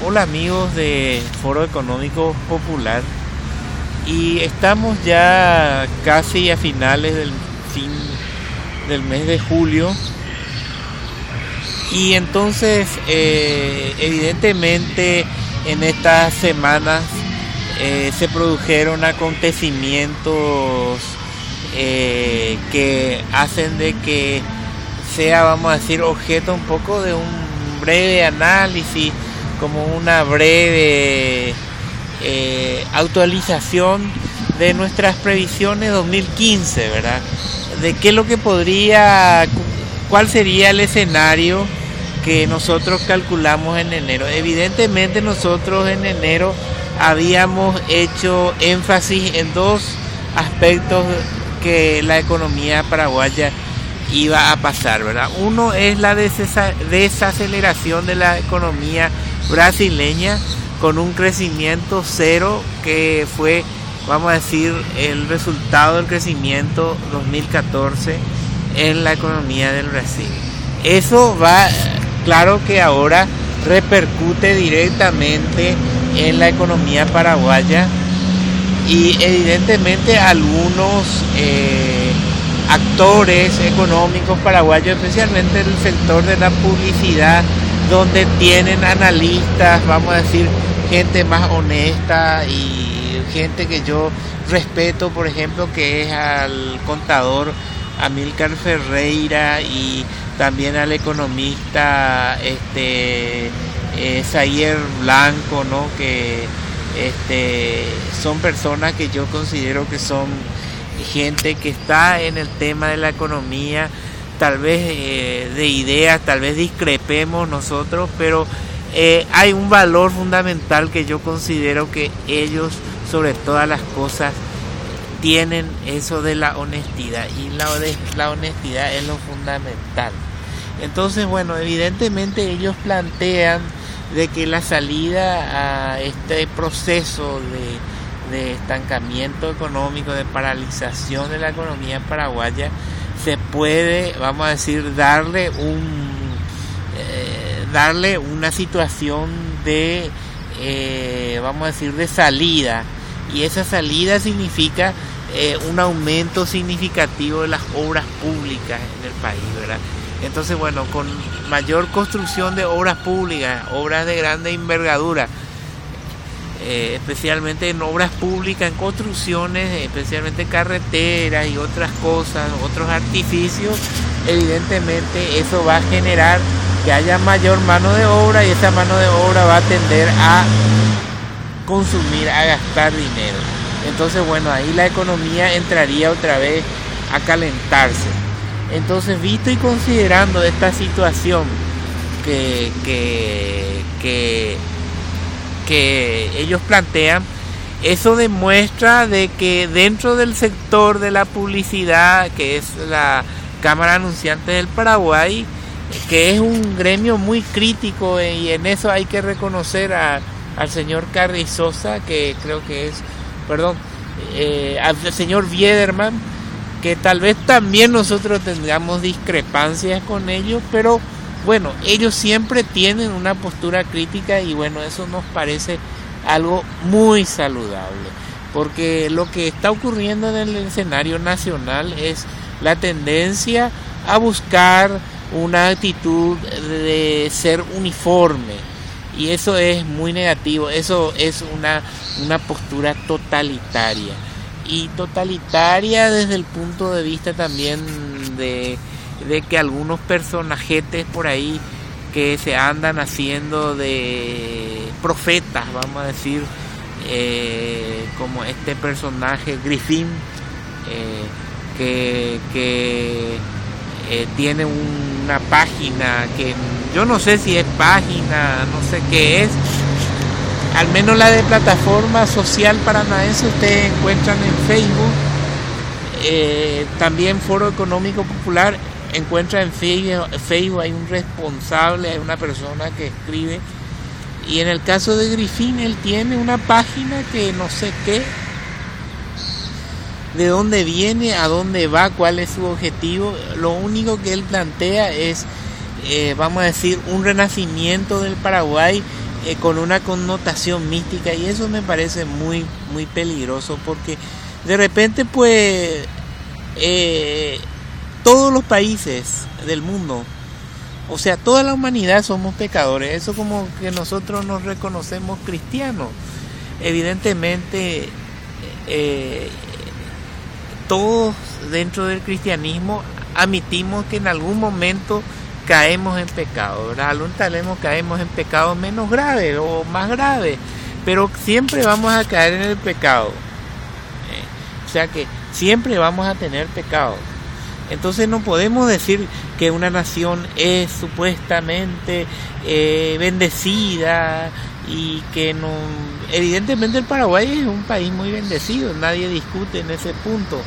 Hola amigos de Foro Económico Popular, y estamos ya casi a finales del fin del mes de julio, y entonces evidentemente en estas semanas se produjeron acontecimientos que hacen de que sea, vamos a decir, objeto un poco de un breve análisis, como una breve actualización de nuestras previsiones 2015, ¿verdad? De qué es lo que cuál sería el escenario que nosotros calculamos en enero. Evidentemente nosotros en enero habíamos hecho énfasis en dos aspectos que la economía paraguaya iba a pasar, ¿verdad? Uno es la desaceleración de la economía brasileña con un crecimiento cero, que fue, vamos a decir, el resultado del crecimiento 2014 en la economía del Brasil. Eso va, claro que ahora repercute directamente en la economía paraguaya, y evidentemente algunos actores económicos paraguayos, especialmente el sector de la publicidad, donde tienen analistas, vamos a decir, gente más honesta y gente que yo respeto, por ejemplo, que es al contador Amílcar Ferreira, y también al economista Zayer Blanco, ¿no? Que son personas que yo considero que son gente que está en el tema de la economía, tal vez de ideas, tal vez discrepemos nosotros, pero hay un valor fundamental que yo considero que ellos, sobre todas las cosas, tienen eso de la honestidad, y la honestidad es lo fundamental. Entonces, bueno, evidentemente ellos plantean de que la salida a este proceso de estancamiento económico, de paralización de la economía paraguaya, se puede, vamos a decir, darle una situación de, vamos a decir, de salida, y esa salida significa un aumento significativo de las obras públicas en el país, ¿verdad? Entonces, bueno, con mayor construcción de obras públicas, obras de grande envergadura, especialmente en obras públicas, en construcciones, especialmente carreteras y otras cosas, otros artificios, evidentemente eso va a generar que haya mayor mano de obra, y esa mano de obra va a tender a consumir, a gastar dinero. Entonces, bueno, ahí la economía entraría otra vez a calentarse. Entonces, visto y considerando esta situación que ellos plantean, eso demuestra de que dentro del sector de la publicidad, que es la Cámara Anunciante del Paraguay, que es un gremio muy crítico, y en eso hay que reconocer al señor Carrizosa, que creo que es, al señor Biederman, que tal vez también nosotros tengamos discrepancias con ellos, pero bueno, ellos siempre tienen una postura crítica, y bueno, eso nos parece algo muy saludable, porque lo que está ocurriendo en el escenario nacional es la tendencia a buscar una actitud de ser uniforme, y eso es muy negativo. Eso es una postura totalitaria, y totalitaria desde el punto de vista también de que algunos personajetes por ahí que se andan haciendo de profetas, vamos a decir, como este personaje Griffin, que tiene una página que yo no sé si es página, no sé qué es, al menos la de Plataforma Social Paranaense, ustedes encuentran en Facebook, también Foro Económico Popular, encuentra en Facebook, hay un responsable, hay una persona que escribe, y en el caso de Griffin, él tiene una página que no sé qué, de dónde viene, a dónde va, cuál es su objetivo. Lo único que él plantea es, vamos a decir, un renacimiento del Paraguay con una connotación mística, y eso me parece muy, muy peligroso, porque de repente pues todos los países del mundo, o sea, toda la humanidad somos pecadores. Eso como que nosotros nos reconocemos cristianos. Evidentemente todos dentro del cristianismo admitimos que en algún momento caemos en pecado, ¿verdad? Algún talemos caemos en pecado menos grave o más grave, pero siempre vamos a caer en el pecado. O sea que siempre vamos a tener pecado. Entonces no podemos decir que una nación es supuestamente bendecida y que no. Evidentemente el Paraguay es un país muy bendecido, nadie discute en ese punto,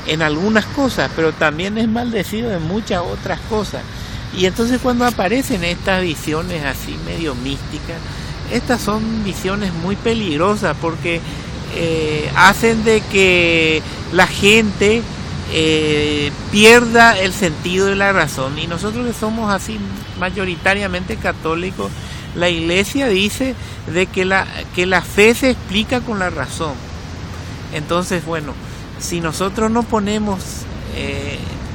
en algunas cosas, pero también es maldecido en muchas otras cosas. Y entonces cuando aparecen estas visiones así medio místicas, estas son visiones muy peligrosas, porque hacen de que la gente pierda el sentido de la razón. Y nosotros que somos así mayoritariamente católicos, la Iglesia dice de que la fe se explica con la razón. Entonces, bueno, si nosotros no ponemos,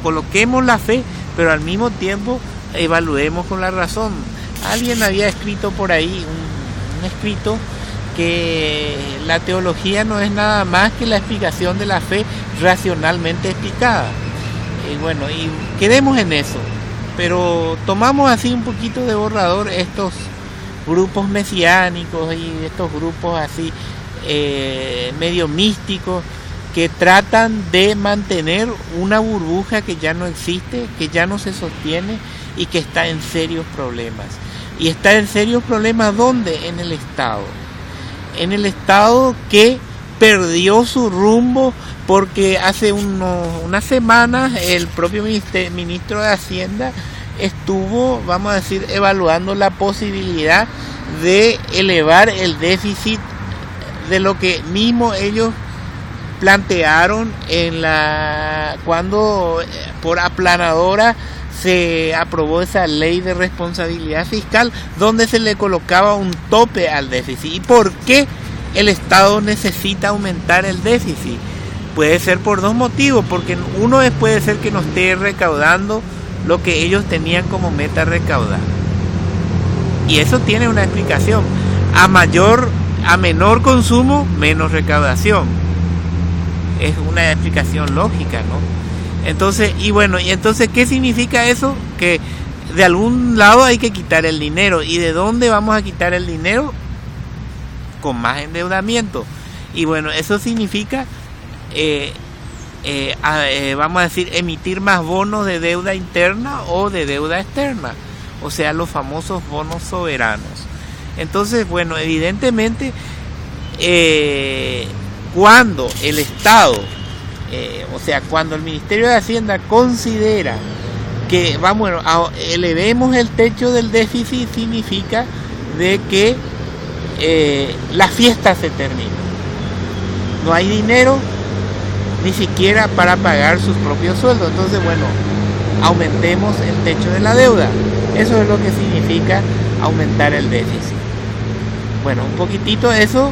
coloquemos la fe, pero al mismo tiempo evaluemos con la razón. Alguien había escrito por ahí un escrito que la teología no es nada más que la explicación de la fe racionalmente explicada. Y bueno, y quedemos en eso, pero tomamos así un poquito de borrador estos grupos mesiánicos y estos grupos así medio místicos, que tratan de mantener una burbuja que ya no existe, que ya no se sostiene y que está en serios problemas. Y está en serios problemas, ¿dónde? En el Estado. En el Estado, que perdió su rumbo, porque hace unas semanas el propio ministro de Hacienda estuvo, vamos a decir, evaluando la posibilidad de elevar el déficit de lo que mismo ellos plantearon cuando por aplanadora se aprobó esa ley de responsabilidad fiscal, donde se le colocaba un tope al déficit. ¿Y por qué el Estado necesita aumentar el déficit? Puede ser por dos motivos, porque uno puede ser que no esté recaudando lo que ellos tenían como meta recaudar, y eso tiene una explicación: a menor consumo, menos recaudación. Es una explicación lógica, ¿no? Entonces, entonces, ¿qué significa eso? Que de algún lado hay que quitar el dinero. ¿Y de dónde vamos a quitar el dinero? Con más endeudamiento. Y bueno, eso significa, vamos a decir, emitir más bonos de deuda interna o de deuda externa, o sea, los famosos bonos soberanos. Entonces, bueno, evidentemente, cuando el Estado, o sea, cuando el Ministerio de Hacienda considera que elevemos el techo del déficit, significa de que la fiesta se termina. No hay dinero ni siquiera para pagar sus propios sueldos. Entonces, bueno, aumentemos el techo de la deuda. Eso es lo que significa aumentar el déficit. Bueno, un poquitito eso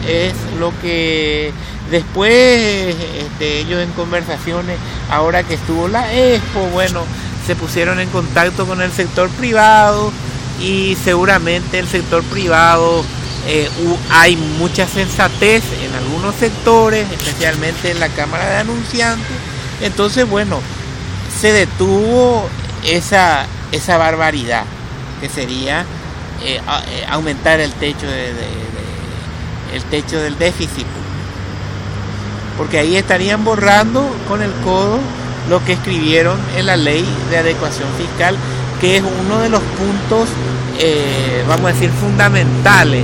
es lo que después ellos en conversaciones, ahora que estuvo la Expo, bueno, se pusieron en contacto con el sector privado, y seguramente el sector privado, hay mucha sensatez en algunos sectores, especialmente en la Cámara de Anunciantes. Entonces, bueno, se detuvo esa barbaridad que sería aumentar el techo el techo del déficit, porque ahí estarían borrando con el codo lo que escribieron en la ley de adecuación fiscal, que es uno de los puntos, vamos a decir, fundamentales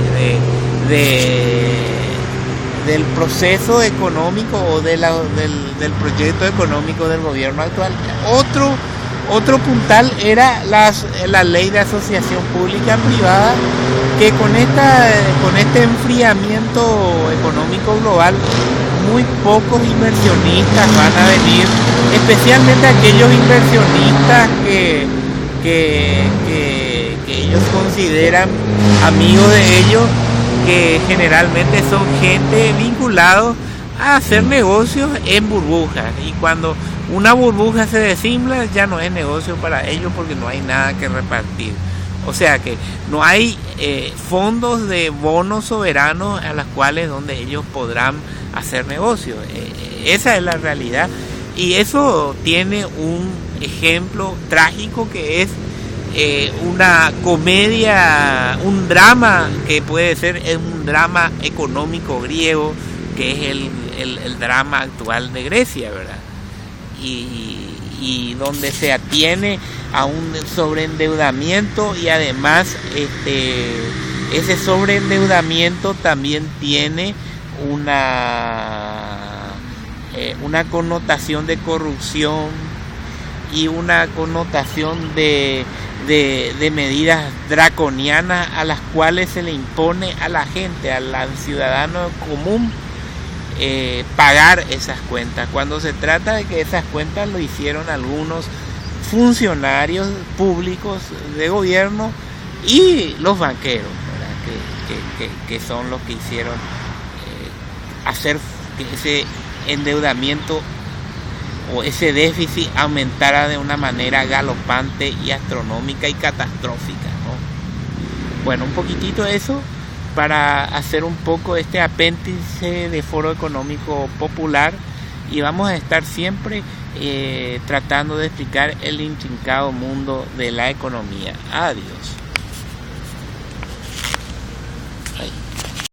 del proceso económico o del proyecto económico del gobierno actual. Otro puntal era la ley de asociación pública-privada, que con este enfriamiento económico global, muy pocos inversionistas van a venir, especialmente aquellos inversionistas que ellos consideran amigos de ellos, que generalmente son gente vinculados a hacer negocios en burbujas, y cuando una burbuja se desinfla ya no es negocio para ellos porque no hay nada que repartir. O sea que no hay fondos de bonos soberanos a las cuales donde ellos podrán hacer negocios. Esa es la realidad, y eso tiene un ejemplo trágico que es una comedia, un drama que puede ser un drama económico griego, que es el drama actual de Grecia, ¿verdad? Y donde se atiene a un sobreendeudamiento, y además ese sobreendeudamiento también tiene una connotación de corrupción y una connotación de medidas draconianas a las cuales se le impone a la gente, al ciudadano común, pagar esas cuentas, cuando se trata de que esas cuentas lo hicieron algunos funcionarios públicos de gobierno y los banqueros, ¿verdad? Que son los que hicieron hacer que ese endeudamiento o ese déficit aumentara de una manera galopante y astronómica y catastrófica, ¿no? Bueno, un poquitito eso para hacer un poco este apéndice de Foro Económico Popular, y vamos a estar siempre tratando de explicar el intrincado mundo de la economía. Adiós.